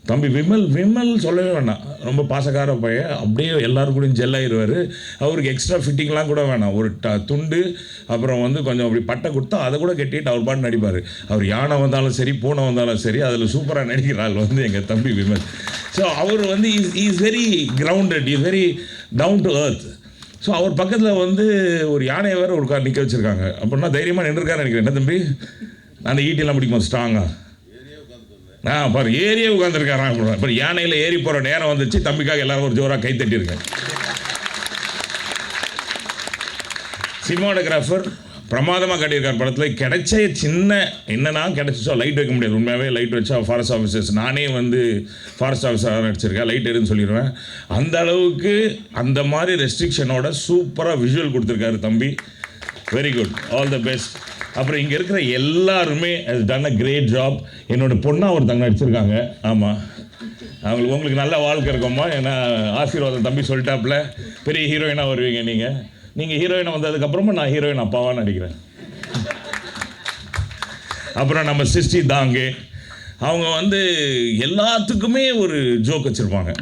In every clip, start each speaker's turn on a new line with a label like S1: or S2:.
S1: தம்பி விமல் சொல்லவே வேணாம், ரொம்ப பாசக்கார பையன், அப்படியே எல்லாரும் கூட ஜெல்லாயிருவார். அவருக்கு எக்ஸ்ட்ரா ஃபிட்டிங்லாம் கூட வேணாம், ஒரு துண்டு அப்புறம் வந்து கொஞ்சம் அப்படி பட்டை கொடுத்தா அதை கூட கட்டிட்டு அவர் பாட்டு நடிப்பார். அவர் யானை வந்தாலும் சரி பூனை வந்தாலும் சரி அதில் சூப்பராக நடிக்கிற ஆள் வந்து எங்கள் தம்பி விமல். ஸோ அவர் வந்து is very grounded, is very down to earth. So அவர் பக்கத்தில் வந்து ஒரு யானையை வேறு ஒரு கார் நிற்க வச்சுருக்காங்க. அப்படின்னா தைரியமாக நின்றுருக்காருன்னு நினைக்கிறேன். என்ன தம்பி அந்த ஈட்டிலாம் பிடிக்குமா ஸ்ட்ராங்காக? பாரு ஏரியே உட்காந்துருக்காரான். அப்புறம் யானையில் ஏறி போகிற நேரம் வந்துச்சு. தம்பிக்காக எல்லாரும் ஒரு ஜோராக கை தட்டியிருக்கேன். சினிமாட்டோகிராஃபர் பிரமாதமாக கட்டியிருக்கார் படத்தில். கிடைச்ச சின்ன என்னன்னா கிடைச்சிச்சோ லைட் வைக்க முடியாது. உண்மையாகவே லைட் வச்சா ஃபாரஸ்ட் ஆஃபீஸர்ஸ், நானே வந்து ஃபாரஸ்ட் ஆஃபீஸராக நடிச்சிருக்கேன், லைட் எடுன்னு சொல்லிடுவேன். அந்த அளவுக்கு அந்த மாதிரி ரெஸ்ட்ரிக்ஷனோட சூப்பராக விஷுவல் கொடுத்துருக்காரு தம்பி. Very good, all the best. அப்புறம் இங்கே இருக்கிற எல்லாருமே has done a great job. என்னோடய பொண்ணாக ஒருத்தங்க நடிச்சிருக்காங்க. ஆமாம், உங்களுக்கு நல்ல வாழ்க்கை இருக்குமா, ஏன்னா ஆசீர்வாதம் தம்பி சொல்லிட்டாப்புல பெரிய ஹீரோயினாக வருவீங்க. நீங்கள் ஹீரோயினாக வந்ததுக்கப்புறமா நான் ஹீரோயின் அப்பாவாக நடிக்கிறேன். அப்புறம் நம்ம சிஸ்டி தாங்கே, அவங்க வந்து எல்லாத்துக்குமே ஒரு ஜோக் வச்சுருப்பாங்க.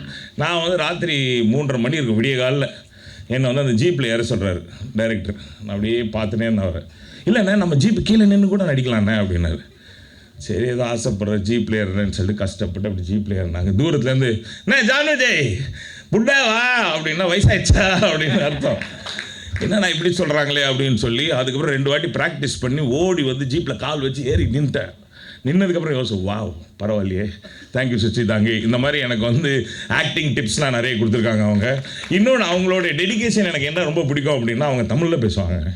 S1: நான் வந்து ராத்திரி 3:30 மணி இருக்கும் விடிய காலில் என்னை வந்து அந்த ஜீப்பில் ஏற சொல்கிறாரு டைரக்டர். நான் அப்படியே பார்த்துனே இருந்தேன். இல்லைண்ணே நம்ம ஜீப்பு கீழே நின்று கூட நடிக்கலாண்ணே அப்படின்னாரு. சரி ஏதோ ஆசைப்படுற ஜீப்பில் ஏறுறேன்னு சொல்லிட்டு கஷ்டப்பட்டு அப்படி ஜீப்பில் ஏறினாங்க. தூரத்துலேருந்து என்ன ஜான் விஜய் புட்டாவா அப்படின்னா வயசாயிடுச்சா அப்படின்னு அர்த்தம். என்னண்ணா இப்படி சொல்கிறாங்களே அப்படின்னு சொல்லி அதுக்கப்புறம் 2 வாட்டி ப்ராக்டிஸ் பண்ணி ஓடி வந்து ஜீப்பில் கால் வச்சு ஏறி நின்ட்டேன். நின்னதுக்கப்புறம் யோசிச்சு வாவ் பரவாயில்லையே, தேங்க்யூ சுச்சி தாங்கி. இந்த மாதிரி எனக்கு வந்து ஆக்டிங் டிப்ஸ்லாம் நிறைய கொடுத்துருக்காங்க அவங்க. இன்னொன்று அவங்களோட டெடிகேஷன் எனக்கு என்ன ரொம்ப பிடிக்கும் அப்படின்னா அவங்க தமிழில் பேசுவாங்க.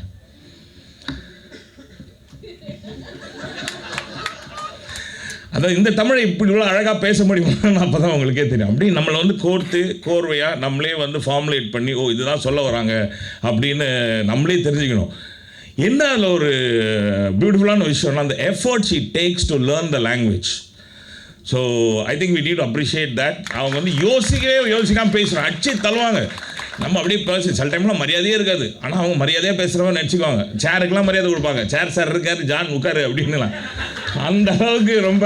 S1: அதான் இந்த தமிழை இப்படி இவ்வளோ அழகாக பேச முடியுமான்னு அப்போ தான் உங்களுக்கே தெரியும். அப்படி நம்மளை வந்து கோர்வையாக நம்மளே வந்து ஃபார்முலேட் பண்ணி ஓ இதுதான் சொல்ல வராங்க அப்படின்னு நம்மளே தெரிஞ்சுக்கணும். என்ன அதில் ஒரு பியூட்டிஃபுல்லான விஷயம்னா அந்த efforts it takes to learn the language. So I think we need to appreciate that. அவங்க வந்து யோசிக்காமல் பேசுகிறாங்க, அடிச்சு தள்ளுவாங்க. நம்ம அப்படியே பேச சில டைம்லாம் மரியாதையே இருக்காது, ஆனால் அவங்க மரியாதையாக பேசுகிறவங்க நினச்சிக்குவாங்க. சேருக்கெலாம் மரியாதை கொடுப்பாங்க, சேர் சார் இருக்காரு ஜான் உட்காரு அப்படின்னுலாம். அந்த அளவுக்கு ரொம்ப.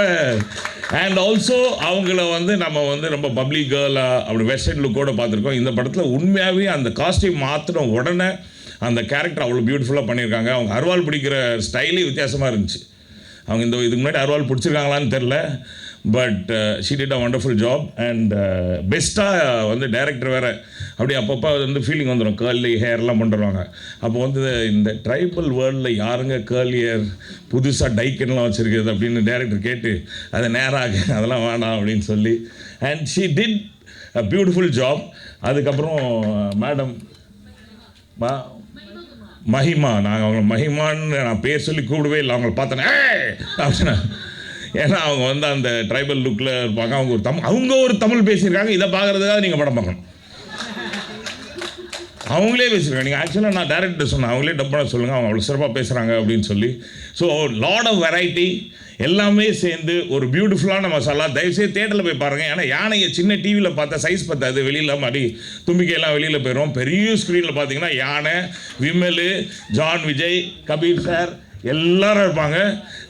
S1: அண்ட் ஆல்சோ அவங்கள வந்து நம்ம வந்து ரொம்ப பப்ளிக் கேர்ளாக அப்படி வெஸ்டர்ன் லுக்கோடு பார்த்துருக்கோம். இந்த படத்தில் உண்மையாகவே அந்த காஸ்டியூம் மாற்றின உடனே அந்த கேரக்டர் அவ்வளோ பியூட்டிஃபுல்லாக பண்ணியிருக்காங்க. அவங்க அருவாள் பிடிக்கிற ஸ்டைலே வித்தியாசமாக இருந்துச்சு. அவங்க இதுக்கு முன்னாடி அருவாள் பிடிச்சிருக்காங்களான்னு தெரில, but she did a wonderful job. And பெஸ்ட்டாக வந்து டைரக்டர் வேறு அப்படி அப்பப்போ வந்து ஃபீலிங் வந்துடும், கேர்லி ஹேர்லாம் பண்ணுறாங்க. அப்போ வந்து இந்த ட்ரைபல் வேர்ல்டில் யாருங்க கேர்லி ஹேர் புதுசாக டைக்கன்லாம் வச்சுருக்குது அப்படின்னு டைரக்டர் கேட்டு அதை நேராக அதெல்லாம் வேணாம் அப்படின்னு சொல்லி. And she did a beautiful job. அதுக்கப்புறம் மேடம் மஹிமா, நாங்கள் அவங்கள மஹிமான்னு நான் பேர் சொல்லி கூப்பிடவே இல்லை. அவங்கள பார்த்தேனே அப்படின்னா, ஏன்னா அவங்க வந்து அந்த ட்ரைபல் லுக்கில் இருப்பாங்க. அவங்க ஒரு தமிழ் பேசியிருக்காங்க. இதை பார்க்குறதுக்காக நீங்கள் படம் பார்க்கணும். அவங்களே பேசியிருக்காங்க. நீங்கள் ஆக்சுவலாக நான் டேரக்டர் சொன்னேன், அவங்களே டப்பாக சொல்லுங்கள், அவங்க அவ்வளோ சிறப்பாக பேசுகிறாங்க அப்படின்னு சொல்லி. ஸோ லாட் ஆஃப் வெரைட்டி எல்லாமே சேர்ந்து ஒரு பியூட்டிஃபுல்லான மசாலா. தயவுசெய்து தேட்டரில் போய் பாருங்கள். ஏன்னா யானையை சின்ன டிவியில் பார்த்தா சைஸ் பத்தாது, வெளியில் மாதிரி தும்பிக்கையெல்லாம் வெளியில் போயிடும். பெரிய ஸ்க்ரீனில் பார்த்தீங்கன்னா யானை, விமல், ஜான் விஜய், கபீர் சார் எல்லாரும் இருப்பாங்க.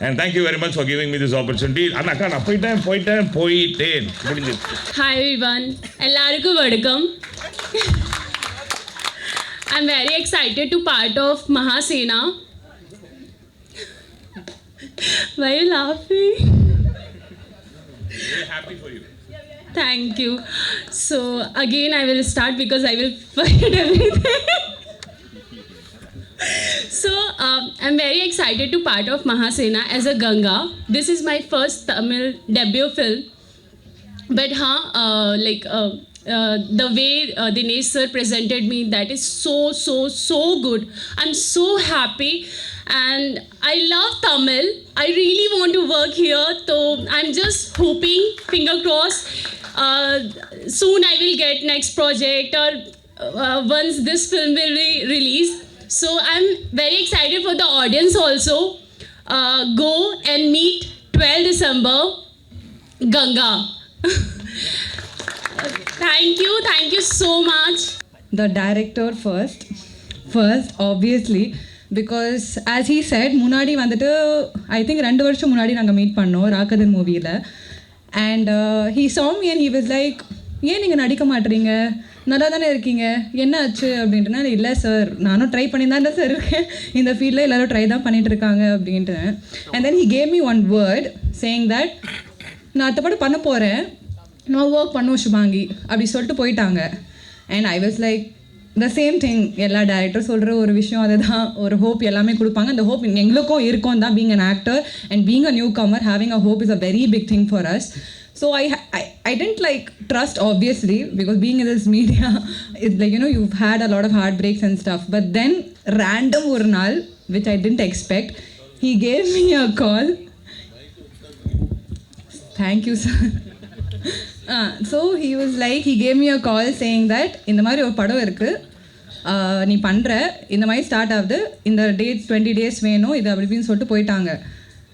S1: And thank you very much for giving me this opportunity. அண்ணாக்கா நான் போயிட்டேன் முடிஞ்சது.
S2: ஹாய் எவ்ரிவன், எல்லாருக்கும் வணக்கம். I'm very excited to part of Mahasena. Why are you laughing?
S1: Very happy for you.
S2: Thank you. So again I will start because I will forget everything. So I'm very excited to part of Mahasena as a Ganga. This is my first Tamil debut film. But the way Dinesh sir presented me, that is so good. I'm so happy and I love Tamil. I really want to work here, so I'm just hoping, finger crossed, soon I will get next project or once this film will be released. So I'm very excited for the audience also. Go and meet 12 December Ganga. Thank you so much.
S3: The director first obviously, because as he said முன்னாடி வந்துட்டு I think 2 வருஷம் முன்னாடி நாங்கள் meet பண்ணோம் ராக்கதன் மூவியில். and he saw me and he was like, ஏன் நீங்கள் நடிக்க மாட்டீங்க, நல்லா தானே இருக்கீங்க, என்ன ஆச்சு அப்படின்ட்டுனா, இல்லை சார் நானும் ட்ரை பண்ணி தான் சார் இருக்கேன், இந்த ஃபீல்டில் எல்லோரும் ட்ரை தான் பண்ணிகிட்டு இருக்காங்க அப்படின்ட்டு. And then he gave me one word saying that நான் அடுத்த படம் பண்ண போகிறேன், நான் ஒர்க் பண்ணுவோம் சுபாங்கி அப்படி சொல்லிட்டு போயிட்டாங்க. And I was like the same thing, எல்லா டேரக்டரும் சொல்கிற ஒரு விஷயம் அதுதான், ஒரு ஹோப் எல்லாமே கொடுப்பாங்க. அந்த ஹோப் எங்களுக்கும் இருக்கும் தான், being an actor and being a newcomer, having a hope is a very big thing for us. So I didn't like trust, obviously, because being in this media, it's like, you know, you've had a lot of heartbreaks and stuff. But then random ஒரு நாள், which I didn't expect, he gave me a call. Thank you, sir. So he was like, he gave me a call saying that இந்த மாதிரி ஒரு படம் இருக்குது, நீ பண்ணுற, இந்த மாதிரி ஸ்டார்ட் ஆகுது, இந்த டேட் 20 days வேணும், இது அப்படி இப்படின்னு சொல்லிட்டு போயிட்டாங்க.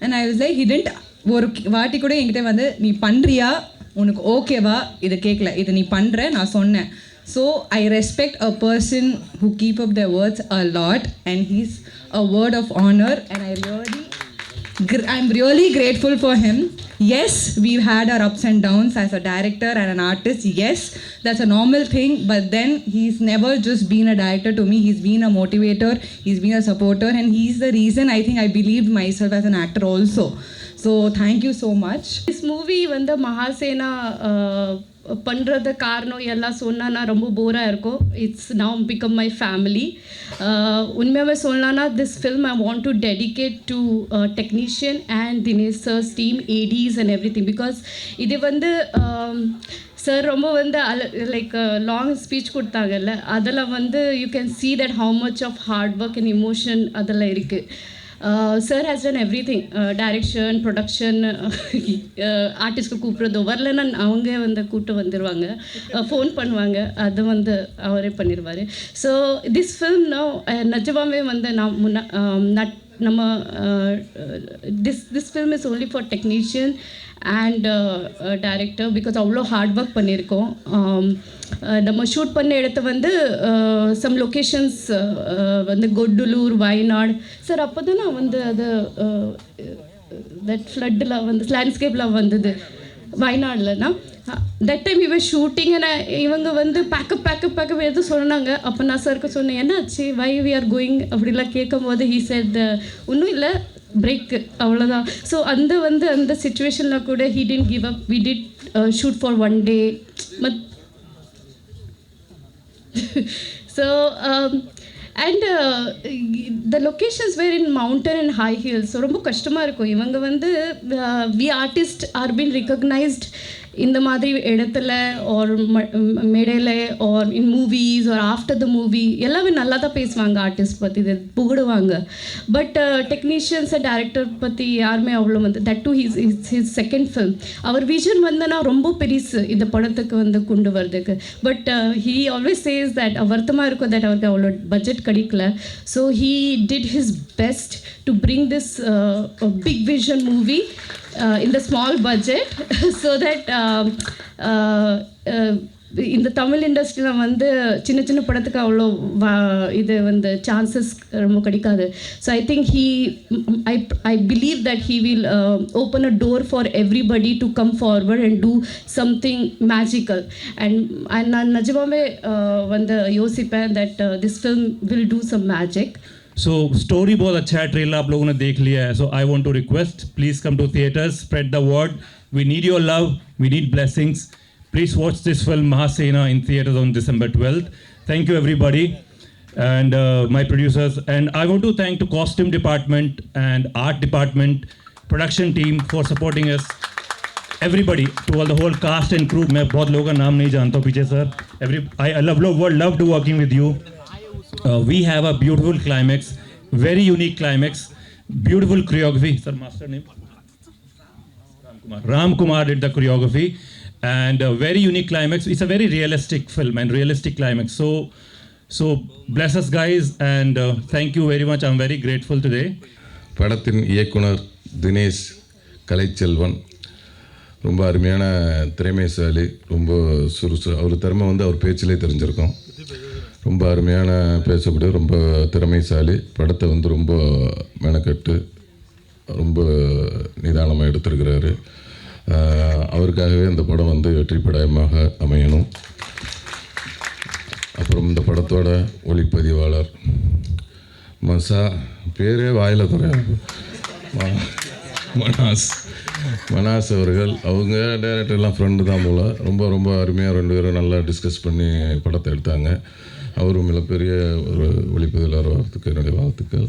S3: And I was like, he didn't ஒரு வாட்டி கூட என்கிட்ட வந்து நீ பண்ணுறியா, உனக்கு ஓகேவா, இதை கேட்கல, இதை நீ பண்ணுற நான் சொன்னேன். So I respect a person who keep up the words a lot and he's a word of honour and I'm really grateful for him. Yes, we've had our ups and downs as a director and an artist. Yes, that's a normal thing. But then he's never just been a director to me. He's been a motivator. He's been a supporter. And he's the reason I think I believed myself as an actor also. So thank you so much.
S2: This movie வந்து மகாசேனா பண்ணுறது காரணம் எல்லாம் சொன்னா ரொம்ப போராக இருக்கும். It's now become my family. உண்மையாகவே சொல்லலான்னா this film I want to dedicate to technician and Dinesh sir's team, ADs and everything. Because இது வந்து சார் ரொம்ப வந்து லைக் லாங் ஸ்பீச் கொடுத்தாங்கல்ல, அதில் வந்து you can see that how much of hard work and emotion அதில் இருக்குது. Sir has done everything, direction, production, ஆர்டிஸ்ட்க்கு கூப்பிட்றதோ வரலன்னா அவங்க வந்து கூப்பிட்டு வந்துடுவாங்க, ஃபோன் பண்ணுவாங்க, அது வந்து அவரே பண்ணிடுவார். ஸோ திஸ் ஃபில்ம் நிஜமாவே வந்து நம்ம this film is only for technician and director. Because அவ்வளோ ஹார்ட் ஒர்க் பண்ணியிருக்கோம். நம்ம ஷூட் பண்ண இடத்த வந்து சம் லொக்கேஷன்ஸ் வந்து கொடுலூர், வயநாடு. சார் அப்போ தான் நான் வந்து அது தட் ஃப்ளட்டில் வந்து லேண்ட்ஸ்கேப்பில் வந்தது வயநாடுலனா. தட் டைம் இவன் ஷூட்டிங் இவங்க வந்து பேக்கப் எதுவும் சொன்னாங்க. அப்போ நான் சாருக்கு சொன்னேன், என்னாச்சு, வை வி ஆர் கோயிங் அப்படிலாம் கேட்கும்போது he said ஒன்றும் இல்லை, பிரேக், அவ்வளோதான். ஸோ அந்த சுச்சுவேஷனில் கூட he didn't give up. We did shoot for one day. So and the locations were in mountain and high hills. So ரொம்ப கஷ்டமாக இருக்கும். இவங்க வந்து we artists are being recognized இந்த மாதிரி இடத்துல ஒரு மேடையில் or in movies or after the movie எல்லாமே நல்லா தான் பேசுவாங்க, ஆர்டிஸ்ட் பற்றி இது புகழுவாங்க. பட் டெக்னீஷியன்ஸ் அண்ட் டேரக்டர் பற்றி யாருமே அவ்வளோ வந்து that too his second film. அவர் விஷன் வந்துன்னா ரொம்ப பெருசு இந்த படத்துக்கு வந்து கொண்டு வரதுக்கு. But he always says that வருத்தமாக இருக்கும் தட் அவருக்கு அவ்வளோ பட்ஜெட் கிடைக்கல. So he did his best to bring this big vision movie in the small budget so that இந்த தமிழ் இண்டஸ்ட்ரியில் வந்து சின்ன சின்ன படத்துக்கு அவ்வளோ இது வந்து சான்சஸ் ரொம்ப கிடைக்காது. So I think I believe that he will open a door for everybody to come forward and do something magical. And நான் நிஜமாவே வந்து யோசிப்பேன் that this film will do some magic.
S4: So story बहुत अच्छा है, trailer आप लोगों ने देख लिया है. So I want to request, please come to theaters, spread the word. We need your love, we need blessings. Please watch this film Mahasena in theaters on December 12th. Thank you everybody and my producers. And I want to thank the costume department and art department, production team for supporting us. Everybody, to all the whole cast and crew. मैं बहुत लोगों का नाम नहीं जानता हूँ पीछे sir. I loved working with you. We have a beautiful climax, very unique climax, beautiful choreography. Sir, master name? Ram Kumar did the choreography and a very unique climax. It's a very realistic film and realistic climax. So bless us guys and thank you very much. I'm very grateful today.
S5: படத்தின் இயக்குனர் தினேஷ் கலைச்செல்வன் ரொம்ப அருமையான திறமைசாலி, ரொம்ப அவர் திறமை வந்து அவர் பேச்சிலே தெரிஞ்சிருக்கோம். ரொம்ப அருமையான பேசக்கூடிய ரொம்ப திறமைசாலி. படத்தை வந்து ரொம்ப மெனக்கட்டு ரொம்ப நிதானமாக எடுத்திருக்கிறாரு. அவருக்காகவே இந்த படம் வந்து வெற்றி படமாக அமையணும். அப்புறம் இந்த படத்தோட ஒளிப்பதிவாளர் பேரே வாயில் தர மனாஸ் அவர்கள், அவங்க டைரக்டர்லாம் ஃப்ரெண்டு தான் போல். ரொம்ப ரொம்ப அருமையாக 2 பேரும் நல்லா டிஸ்கஸ் பண்ணி படத்தை எடுத்தாங்க. அவரும் மிகப்பெரிய ஒரு ஒளிப்பதிவாளர் வார்த்தைக்கு என்னுடைய வாழ்த்துக்கள்.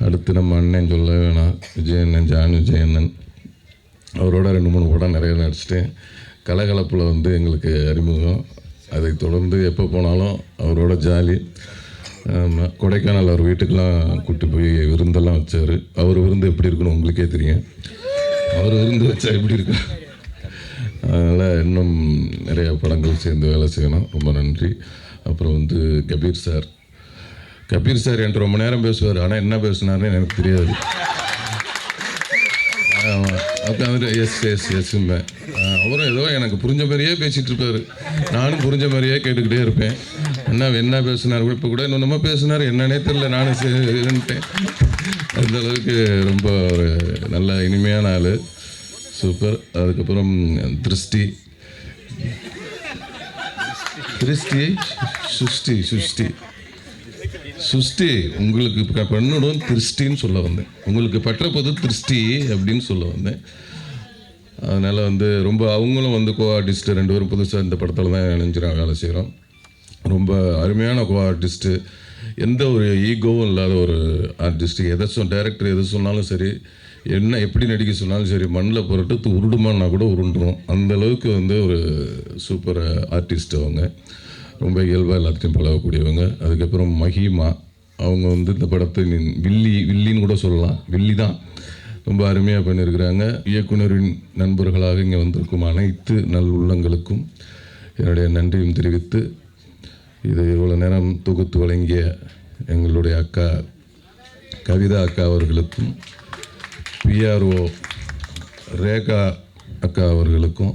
S5: அடுத்து நம்ம அண்ணன் சொல்ல வேணாம், விஜயண்ணன், ஜான் விஜயண்ணன், அவரோட 2-3 படம் நிறைய நடிச்சிட்டேன். கலகலப்பில் வந்து எங்களுக்கு அறிமுகம். அதை தொடர்ந்து எப்போ போனாலும் அவரோட ஜாலி. கொடைக்கானல் அவர் வீட்டுக்கெலாம் கூட்டி போய் விருந்தெல்லாம் வச்சார். அவர் விருந்து எப்படி இருக்குன்னு உங்களுக்கே தெரியும். அவர் விருந்து வச்சா எப்படி இருக்கு. அதனால் இன்னும் நிறைய படங்கள் சேர்ந்து வேலை செய்யணும். ரொம்ப நன்றி. அப்புறம் வந்து கபீர் சார் என்கிட்ட ரொம்ப நேரம் பேசுவார். ஆனால் என்ன பேசுனார்னு எனக்கு தெரியாது. உட்காந்துட்டு எஸ்ம்பேன். அவரும் ஏதோ எனக்கு புரிஞ்ச மாதிரியே பேசிகிட்டு இருப்பார். நானும் புரிஞ்ச மாதிரியே கேட்டுக்கிட்டே இருப்பேன். என்ன பேசினார் கூட இப்போ கூட இன்னொன்றுமா பேசினார், என்னன்னே தெரியல. நானும் சரின்ட்டேன். அந்த அளவுக்கு ரொம்ப ஒரு நல்ல இனிமையான ஆள். சூப்பர். அதுக்கப்புறம் சுஷ்டி உங்களுக்கு பெண்ணுடன் திருஷ்டின்னு சொல்ல வந்தேன். உங்களுக்கு பெற்ற போது திருஷ்டி அப்படின்னு சொல்ல வந்தேன். அதனால் வந்து ரொம்ப அவங்களும் வந்து கோ ஆர்டிஸ்ட்டு 2 பேரும் புதுசாக இந்த படத்தில் தான் இணைஞ்சிறாங்க, வேலை செய்கிறோம். ரொம்ப அருமையான கோ ஆர்டிஸ்ட்டு, எந்த ஒரு ஈகோவும் இல்லாத ஒரு ஆர்டிஸ்ட்டு. டைரக்டர் எது சொன்னாலும் சரி, என்ன எப்படி நடிக்க சொன்னாலும் சரி, மண்ணில் புரட்டு உருடுமான்னா கூட உருண்டுரும். அந்தளவுக்கு வந்து ஒரு சூப்பர் ஆர்டிஸ்ட் அவங்க. ரொம்ப இயல்பாக எல்லாத்தையும் பழகக்கூடியவங்க. அதுக்கப்புறம் மஹிமா, அவங்க வந்து இந்த படத்தை வில்லின்னு கூட சொல்லலாம், வில்லி தான். ரொம்ப அருமையாக பண்ணியிருக்கிறாங்க. இயக்குனரின் நண்பர்களாக இங்கே வந்திருக்கும் அனைத்து நல் உள்ளங்களுக்கும் என்னுடைய நன்றியும் தெரிவித்து, இது இவ்வளோ நேரம் தொகுத்து வழங்கிய எங்களுடைய அக்கா கவிதா அக்கா அவர்களுக்கும், பிஆர்ஓ ரேகா அக்கா அவர்களுக்கும்,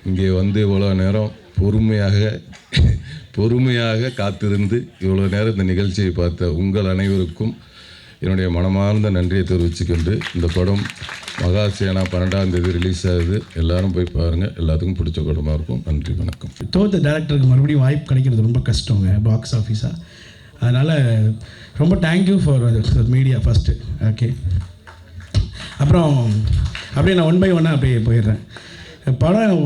S5: இங்கே வந்து இவ்வளோ நேரம் பொறுமையாக காத்திருந்து இவ்வளோ நேரம் இந்த நிகழ்ச்சியை பார்த்த உங்கள் அனைவருக்கும் என்னுடைய மனமார்ந்த நன்றியை தெரிவிச்சுக்கொண்டு, இந்த படம் மகாசேனா 12ஆம் தேதி ரிலீஸ் ஆகுது. எல்லாரும் போய் பாருங்கள். எல்லாத்துக்கும் பிடிச்ச படமாக இருக்கும். நன்றி, வணக்கம்.
S6: தோத்த டேரக்டருக்கு மறுபடியும் வாய்ப்பு கிடைக்கிறது ரொம்ப கஷ்டங்க பாக்ஸ் ஆஃபீஸாக. அதனால் ரொம்ப thank you for media first. Okay, அப்புறம் அப்படியே நான் 1 by 1 அப்படியே போயிடுறேன். படம்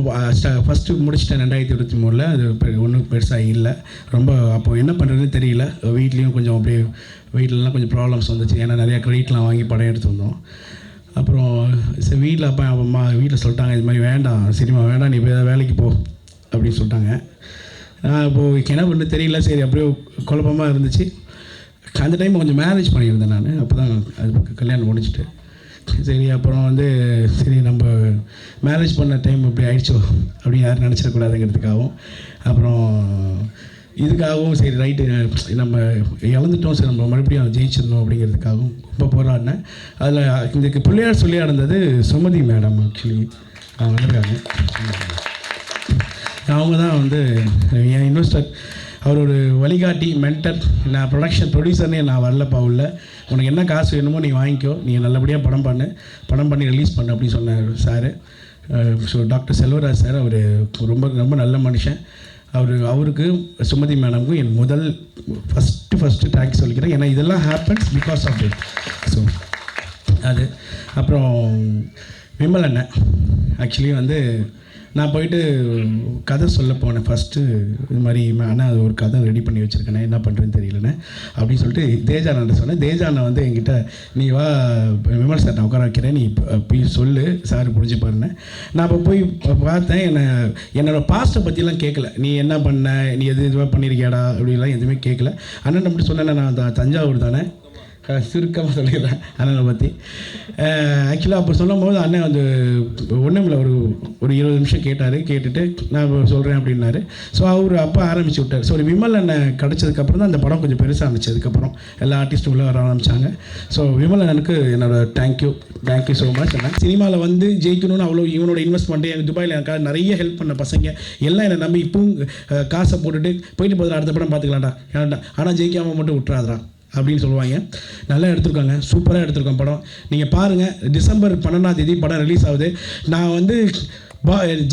S6: ஃபஸ்ட்டு முடிச்சிட்டேன் 2023. அது ஒன்றும் பெருசாக இல்லை. ரொம்ப அப்போது என்ன பண்ணுறதுன்னு தெரியல. வீட்லேயும் கொஞ்சம் அப்படியே வீட்டிலலாம் கொஞ்சம் ப்ராப்ளம்ஸ் வந்துச்சு. ஏன்னா நிறையா க்ரெடிட்லாம் வாங்கி படம் எடுத்து வந்தோம். அப்புறம் சரி, வீட்டில் அப்பா அம்மா வீட்டில் சொல்லிட்டாங்க, இது மாதிரி வேண்டாம், சினிமா வேண்டாம், நீ போய் வேலைக்கு போ அப்படின்னு சொல்லிட்டாங்க. நான் இப்போது என்ன பண்ண தெரியல. சரி, அப்படியே குழப்பமாக இருந்துச்சு. அந்த டைம் கொஞ்சம் மேரேஜ் பண்ணியிருந்தேன் நான். அப்போ தான் அது கல்யாணம் முடிச்சுட்டு சரி, அப்புறம் வந்து சரி நம்ம மேரேஜ் பண்ண டைம் இப்படி ஆயிடுச்சோ அப்படின்னு யாரும் நினச்சிடக்கூடாதுங்கிறதுக்காகவும், அப்புறம் இதுக்காகவும் சரி ரைட்டு நம்ம இழந்துட்டோம், சரி நம்ம மறுபடியும் ஜெயிச்சிடணும் அப்படிங்கிறதுக்காகவும் ரொம்ப போராடினேன். அதில் இதுக்கு பிள்ளையார் சொல்லி நடந்தது சுமதி மேடம். ஆக்சுவலி அவங்க வந்திருக்காங்க. அவங்க தான் வந்து என் இன்வெஸ்டர். அவர் ஒரு வழிகாட்டி, மென்டர். நான் ப்ரொடியூசர்னே நான் வரலப்பா உள்ள, உனக்கு என்ன காசு வேணுமோ நீ வாங்கிக்கோ, நீ நல்லபடியாக படம் பண்ணி ரிலீஸ் பண்ணு அப்படின்னு சொன்னார் sir. So doctor Selvaraj sir, அவர் ரொம்ப ரொம்ப நல்ல மனுஷன். அவருக்கு சுமதி மேடமுக்கும் என் முதல் ஃபஸ்ட்டு தேங்க்ஸ் சொல்லிக்கிறேன். ஏன்னா இதெல்லாம் happens because of it. So அது அப்புறம் விமல் அண்ணன். ஆக்சுவலி வந்து நான் போயிட்டு கதை சொல்ல போனேன் ஃபஸ்ட்டு. இது மாதிரி ஆனால் அது ஒரு கதை ரெடி பண்ணி வச்சுருக்கேனே, என்ன பண்ணுறேன்னு தெரியலண்ணே அப்படின்னு சொல்லிட்டு தேஜானன்ட்ட சொன்னேன். தேஜானை வந்து என்கிட்ட, நீ வா விமல் சார் நான் உட்கார வைக்கிறேன், நீ போய் சொல்லு சார் புரிஞ்சு பாருன்னு. நான் இப்போ போய் பார்த்தேன். என்னோடய பாஸ்ட்டை பற்றிலாம் கேட்கல. நீ என்ன பண்ண, நீ இதுவாக பண்ணியிருக்கியாடா அப்படிலாம் எதுவுமே கேட்கல. அண்ணன் அப்படி சொன்னேன், நான் தஞ்சாவூர் தானே, சுருக்கமாக சொல்லிடுறேன் அண்ணனை பற்றி. ஆக்சுவலாக அப்போ சொல்லும்போது அண்ணன் வந்து ஒன்றும் இல்லை, ஒரு 20 நிமிஷம் கேட்டுட்டு நான் சொல்கிறேன் அப்படின்னாரு. ஸோ அவர் அப்போ ஆரம்பிச்சு விட்டார். ஸோ ஒரு விமல் அண்ணன் கிடச்சதுக்கப்புறம் தான் அந்த படம் கொஞ்சம் பெருசாக இருந்துச்சு. அதுக்கப்புறம் எல்லா ஆர்டிஸ்ட்டும் உள்ளே வர ஆரம்பித்தாங்க. ஸோ விமல் அண்ணனுக்கு என்னோடய தேங்க்யூ ஸோ மச். அண்ணன் சினிமாவில் வந்து ஜெயிக்கணும்னு அவ்வளோ இவனோட இன்வெஸ்ட்மெண்ட்டு, எனக்கு துபாயில் எனக்காக நிறைய ஹெல்ப் பண்ண பசங்க எல்லாம் என்னை நம்பி இப்பவும் காசை போட்டுட்டு போயிட்டு போதில் அடுத்த படம் பார்த்துக்கலாம்டா, ஆனால் ஜெயிக்காமல் மட்டும் விட்டுறாதான் அப்படின்னு சொல்லுவாங்க. நல்லா எடுத்திருக்காங்க, சூப்பராக எடுத்திருக்கோம் படம். நீங்கள் பாருங்கள், டிசம்பர் 12 படம் ரிலீஸ் ஆகுது. நான் வந்து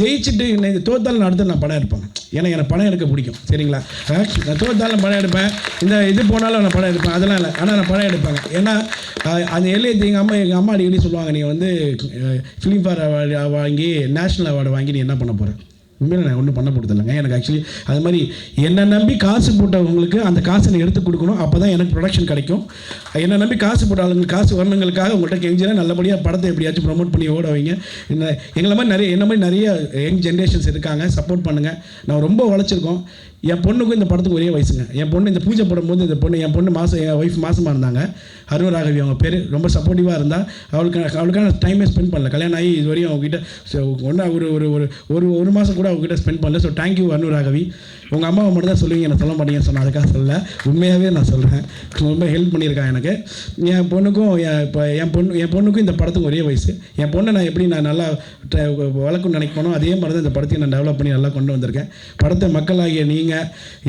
S6: ஜெயிச்சுட்டு தோத்தாலும் அடுத்து நான் படம் எடுப்பேன். ஏன்னா எனக்கு படம் எடுக்க பிடிக்கும், சரிங்களா? நான் தோத்தாலும் படம் எடுப்பேன், இந்த இது போனாலும் நான் படம் எடுப்பேன், அதெல்லாம் இல்லை. ஆனால் நான் படம் எடுப்பேங்க. ஏன்னா அந்த எல்லையத்தை எங்கள் அம்மா அடிக்கடி சொல்லுவாங்க, நீ வந்து ஃபிலிம்ஃபேர் அவார்டு வாங்கி நேஷ்னல் அவார்டு வாங்கி நீ என்ன பண்ண போகிற? உண்மையில நான் ஒன்றும் பண்ண போகிறதில்லைங்க. எனக்கு ஆக்சுவலி அது மாதிரி என்னை நம்பி காசு போட்டவங்களுக்கு அந்த காசை நான் எடுத்து கொடுக்கணும். அப்போ தான் எனக்கு ப்ரொடக்ஷன் கிடைக்கும். என்னை நம்பி காசு போட்ட ஆளுங்களுக்கு காசு வரணுங்களுக்காக உங்கள்கிட்ட கெஞ்சினா நல்லபடியாக படத்தை எப்படியாச்சும் ப்ரொமோட் பண்ணி ஓட வைங்க. எங்களை மாதிரி என்ன மாதிரி நிறைய யங் ஜென்ரேஷன்ஸ் இருக்காங்க, சப்போர்ட் பண்ணுங்கள். நான் ரொம்ப உழைச்சிருக்கோம். என் பொண்ணுக்கும் இந்த படத்துக்கு ஒரே வயசுங்க. என் பொண்ணு இந்த பூஜை போடும்போது என் பொண்ணு என் ஒய்ஃப் மாதமாக இருந்தாங்க. அருண் ராகவி அவங்க பேர். ரொம்ப சப்போர்ட்டிவாக இருந்தால் அவளுக்கான டைமே ஸ்பெண்ட் பண்ணல. கல்யாணம் ஆகி இது வரையும் அவங்ககிட்ட ஒன்றா ஒரு மாதம் கூட அவங்ககிட்ட ஸ்பெண்ட் பண்ணல. So thank you Arun Raghavi. உங்கள் அம்மாவை மட்டும் தான் சொல்லுவீங்க, நான் சொல்ல மாட்டேங்கன்னு சொன்னேன். அதுக்காக சொல்லலை, உண்மையாகவே நான் சொல்கிறேன். ரொம்ப ஹெல்ப் பண்ணியிருக்காங்க எனக்கு. என் பொண்ணுக்கும் என் பொண்ணுக்கும் இந்த படத்துக்கு ஒரே வயசு. என் பொண்ணை நான் எப்படி நான் நல்லா வளர்க்கணும்னு நினைக்கணும், அதே மாதிரி தான் இந்த படத்தையும் நான் டெவலப் பண்ணி நல்லா கொண்டு வந்திருக்கேன். படத்தை மக்களாகிய நீங்கள்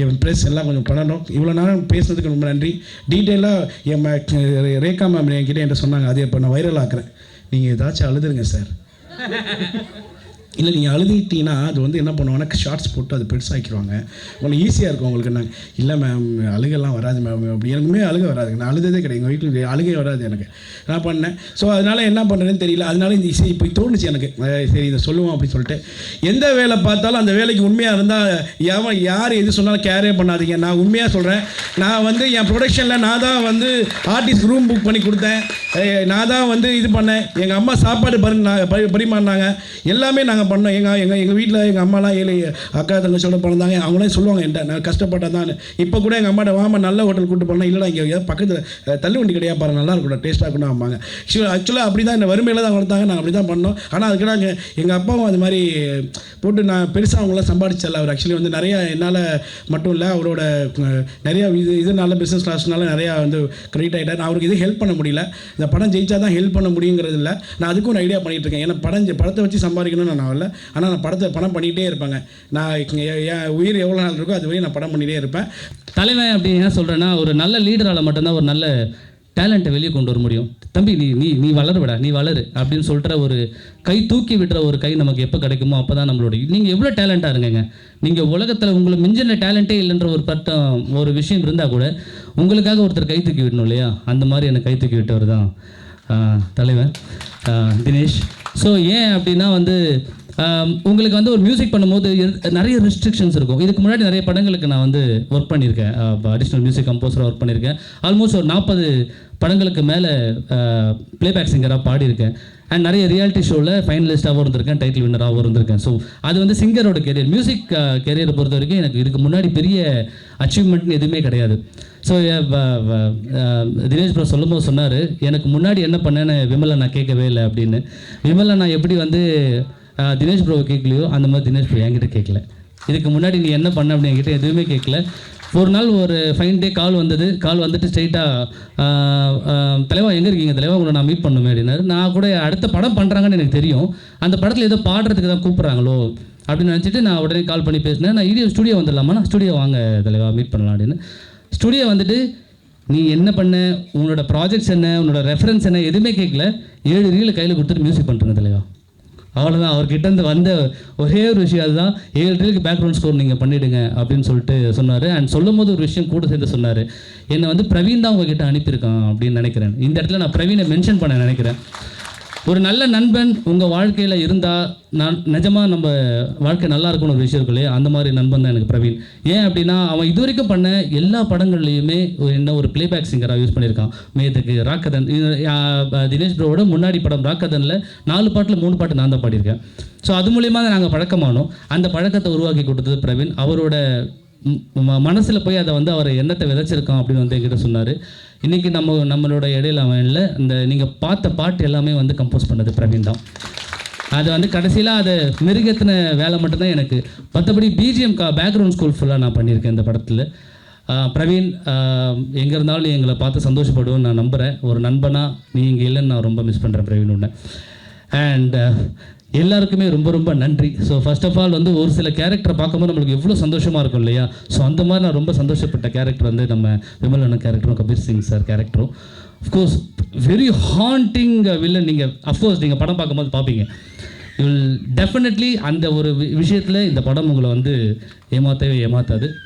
S6: என் ப்ரெஸ் எல்லாம் கொஞ்சம் பண்ணணும். இவ்வளோ நேரம் பேசுனதுக்கு ரொம்ப நன்றி. டீட்டெயிலாக என் ரேகா மேம் என்கிட்ட என்கிட்ட சொன்னாங்க, அதை இப்போ நான் வைரல் ஆக்குறேன். நீங்கள் ஏதாச்சும் அழுதுருங்க சார். இல்லை நீங்கள் அழுதிட்டீங்கன்னா அது வந்து என்ன பண்ணுவாங்கன்னா ஷார்ட்ஸ் போட்டு அது பெருசாக்கிடுவாங்க. உங்களுக்கு ஈஸியாக இருக்கும் உங்களுக்கு. நாங்கள் இல்லை மேம் அழுகெல்லாம் வராது மேம் அப்படி. எனக்குமே அழுக வராதுங்க, நான் அழுததே கிடையாது. எங்கள் வீட்டில் அழுகே வராது எனக்கு. நான் பண்ணேன். ஸோ அதனால் என்ன பண்ணுறேன்னு தெரியல. அதனால இந்த இசை இப்போ தோணுச்சு எனக்கு, சரி இதை சொல்லுவோம் அப்படின்னு சொல்லிட்டு. எந்த வேலை பார்த்தாலும் அந்த வேலைக்கு உண்மையாக இருந்தால் யார் எது சொன்னாலும் கேரே பண்ணாதீங்க. நான் உண்மையாக சொல்கிறேன். நான் வந்து என் ப்ரொடக்ஷனில் நான் தான் வந்து ஆர்டிஸ்ட் ரூம் புக் பண்ணி கொடுத்தேன். நான் தான் வந்து இது பண்ணேன். எங்கள் அம்மா சாப்பாடு பரிமாறினாங்க. எல்லாமே நாங்கள் பண்ணோம். எங்கள் வீட்டில் எங்கள் அம்மாலாம் 7 அக்கா தங்கச்சியோட பிறந்தாங்க. அவங்களாம் சொல்லுவாங்க என்கிட்ட, நான் கஷ்டப்பட்டேன் தான். இப்போ கூட எங்கள் அம்மாட்ட வாமா நல்ல ஹோட்டல் கூப்பிட்டு போனால், இல்லைடா இங்கே பக்கத்தில் தள்ளு வண்டி கிடையாது பாருங்க, நல்லா இருக்கட்டும், டேஸ்ட்டாக இருக்கணும் ஆமாங்க. ஆக்சுவலாக அப்படி தான் இந்த வறுமையில் தான் வளர்த்தாங்க. நாங்கள் அப்படி தான் பண்ணோம். ஆனால் அதுக்கு நாங்கள் எங்கள் அப்பாவும் அது மாதிரி போட்டு நான் பெருசாக அவங்களாம் சம்பாதிச்சல. அவர் ஆக்சுவலி வந்து நிறையா என்னால் மட்டும் இல்லை, அவரோட நிறையா இதனால பிஸ்னஸ் கிளாஸ்னால நிறையா வந்து கிரெடிட் ஆகிட்டார். நான் அவருக்கு இது ஹெல்ப் பண்ண முடியல. இந்த படம் ஜெயிச்சா தான் ஹெல்ப் பண்ண முடியுங்கிறது இல்லை. நான் அதுக்கும் ஒரு ஐடியா பண்ணிகிட்டு இருக்கேன். ஏன்னா படத்தை வச்சு சம்பாதிக்கணும்னு நான் வரல. ஆனால் நான் படம் பண்ணிகிட்டே இருப்பேங்க. நான் என் உயிர் எவ்வளோ நாள் இருக்கோ அது வரையும் நான் படம் பண்ணிகிட்டே இருப்பேன்.
S7: தலைவன் அப்படி என்ன சொல்கிறேன்னா, ஒரு நல்ல லீடரால் மட்டும்தான் ஒரு நல்ல டேலண்ட்டை வெளியே கொண்டு வர முடியும். தம்பி நீ வளருவிடா, நீ வளரு அப்படின்னு சொல்கிற ஒரு கை, தூக்கி விடுற ஒரு கை நமக்கு எப்போ கிடைக்குமோ அப்போ தான் நம்மளோட. நீங்கள் எவ்வளோ டேலண்ட்டாக இருங்கங்க, நீங்கள் உலகத்தில் உங்களுக்கு மிஞ்சின டேலண்ட்டே இல்லைன்ற ஒரு விஷயம் இருந்தால் கூட உங்களுக்காக ஒருத்தர் கை தூக்கி விடணும் இல்லையா? அந்த மாதிரி எனக்கு கை தூக்கி விட்டவர் தான் தலைவன் தினேஷ். ஸோ ஏன் அப்படின்னா வந்து உங்களுக்கு வந்து ஒரு மியூசிக் பண்ணும்போது நிறைய ரெஸ்ட்ரிக்ஷன்ஸ் இருக்கும். இதுக்கு முன்னாடி நிறைய படங்களுக்கு நான் வந்து ஒர்க் பண்ணியிருக்கேன், அடிஷ்னல் மியூசிக் கம்போசராக ஒர்க் பண்ணியிருக்கேன். ஆல்மோஸ்ட் ஒரு 40 படங்களுக்கு மேலே ப்ளேபேக் சிங்கராக பாடியிருக்கேன். அண்ட் நிறைய ரியாலிட்டி ஷோவில் ஃபைனலிஸ்ட்டாகவும் இருந்திருக்கேன், டைட்டில் வின்னராகவும் இருந்திருக்கேன். ஸோ அது வந்து சிங்கரோட கெரியர். மியூசிக் கெரியரை பொறுத்த வரைக்கும் எனக்கு இதுக்கு முன்னாடி பெரிய அச்சீவ்மெண்ட்னு எதுவுமே கிடையாது. ஸோ தினேஷ் ப்ரோ சொல்லும்போது சொன்னார், எனக்கு முன்னாடி என்ன பண்ணேன்னு விமலை நான் கேட்கவே இல்லை அப்படின்னு. விமலை நான் எப்படி வந்து தினேஷ் ப்ரோவை கேட்கலையோ அந்த மாதிரி தினேஷ் ப்ரோ என்கிட்ட கேட்கல. இதுக்கு முன்னாடி நீ என்ன பண்ண அப்படின்னு என்கிட்ட எதுவுமே கேட்கல. ஒரு நாள் ஒரு ஃபைன் டே கால் வந்துட்டு ஸ்ட்ரெயிட்டாக தலைவா எங்கே இருக்கீங்க தலைவா, உங்களை நான் மீட் பண்ணுமே அப்படின்னாரு. நான் கூட அடுத்த படம் பண்ணுறாங்கன்னு எனக்கு தெரியும், அந்த படத்தில் ஏதோ பாடுறதுக்கு தான் கூப்பிட்றாங்களோ அப்படின்னு நினச்சிட்டு நான் உடனே கால் பண்ணி பேசினேன். நான் ஸ்டுடியோ வந்துடலாமா, நான் ஸ்டுடியோ வாங்க தலைவா மீட் பண்ணலாம் அப்படின்னு. ஸ்டுடியோ வந்துட்டு நீ என்ன பண்ண, உன்னோட ப்ராஜெக்ட்ஸ் என்ன, உன்னோட ரெஃபரன்ஸ் என்ன, எதுவுமே கேட்கல. 7 ரீலை கையில் கொடுத்துட்டு மியூசிக் பண்ணுறேங்க தலைவா. அவ்வளோதான். அவர்கிட்ட வந்த ஒரே ஒரு விஷயம் அதுதான், 7 ரீலுக்கு பேக்ரவுண்ட் ஸ்கோர் நீங்கள் பண்ணிவிடுங்க அப்படின்னு சொல்லிட்டு சொன்னார். அண்ட் சொல்லும் போது ஒரு விஷயம் கூட சேர்ந்து சொன்னார், என்னை வந்து பிரவீன் தான் உங்ககிட்ட அனுப்பியிருக்கான் அப்படின்னு நினைக்கிறேன். இந்த இடத்துல நான் பிரவீனை மென்ஷன் பண்ண நினைக்கிறேன். ஒரு நல்ல நண்பன் உங்கள் வாழ்க்கையில் இருந்தால் நான் நிஜமாக நம்ம வாழ்க்கை நல்லா இருக்கும்னு ஒரு விஷயம் இருக்கு இல்லையா, அந்த மாதிரி நண்பன் தான் எனக்கு பிரவீன். ஏன் அப்படின்னா அவன் இது வரைக்கும் பண்ண எல்லா படங்கள்லையுமே ஒரு ப்ளேபேக் சிங்கராக யூஸ் பண்ணியிருக்கான். மேத்துக்கு ராக்கதன், தினேஷ் ப்ரோவோட முன்னாடி படம் ராக்கதனில் 4 பாட்டில் 3 பாட்டு நான் தான் பாடியிருக்கேன். ஸோ அது மூலியமாக தான் நாங்கள் பழக்கமானோம். அந்த பழக்கத்தை உருவாக்கி கொடுத்தது பிரவீன். அவரோட மனசில் போய் அதை வந்து அவர் எண்ணத்தை விதைச்சிருக்கான் அப்படின்னு வந்து என்கிட்ட சொன்னார். இன்றைக்கி நம்மளோட இடையில அவன் இல்லை, இந்த நீங்கள் பார்த்த பாட்டு எல்லாமே வந்து கம்போஸ் பண்ணது பிரவீன் தான். அது வந்து கடைசியில் அதை மெருகேற்றின வேலை மட்டும்தான் எனக்கு. மற்றபடி பிஜிஎம் பேக்ரவுண்ட் ஸ்கோர் ஃபுல்லாக நான் பண்ணியிருக்கேன் இந்த படத்தில். பிரவீன் எங்கே இருந்தாலும் எங்களை பார்த்து சந்தோஷப்படுவோன்னு நான் நம்புகிறேன். ஒரு நண்பனாக நீ இங்கே இல்லைன்னு நான் ரொம்ப மிஸ் பண்ணுறேன் பிரவீன் உன்னை. அண்ட் எல்லாருக்குமே ரொம்ப ரொம்ப நன்றி. ஸோ ஃபர்ஸ்ட் ஆஃப் ஆல் வந்து ஒரு சில கேரக்டரை பார்க்கும்போது நம்மளுக்கு எவ்வளோ சந்தோஷமாக இருக்கும் இல்லையா? ஸோ அந்த மாதிரி நான் ரொம்ப சந்தோஷப்பட்ட கேரக்டர் வந்து நம்ம விமல் அண்ணன் கேரக்டரும் கபீர் சிங் சார் கேரக்டரும். Of course very haunting villain. நீங்கள் அஃப்கோர்ஸ் நீங்கள் படம் பார்க்கும்போது பார்ப்பீங்க. யூ வில் டெஃபினெட்லி அந்த ஒரு விஷயத்தில் இந்த படம் உங்களை வந்து ஏமாற்றவே ஏமாற்றாது.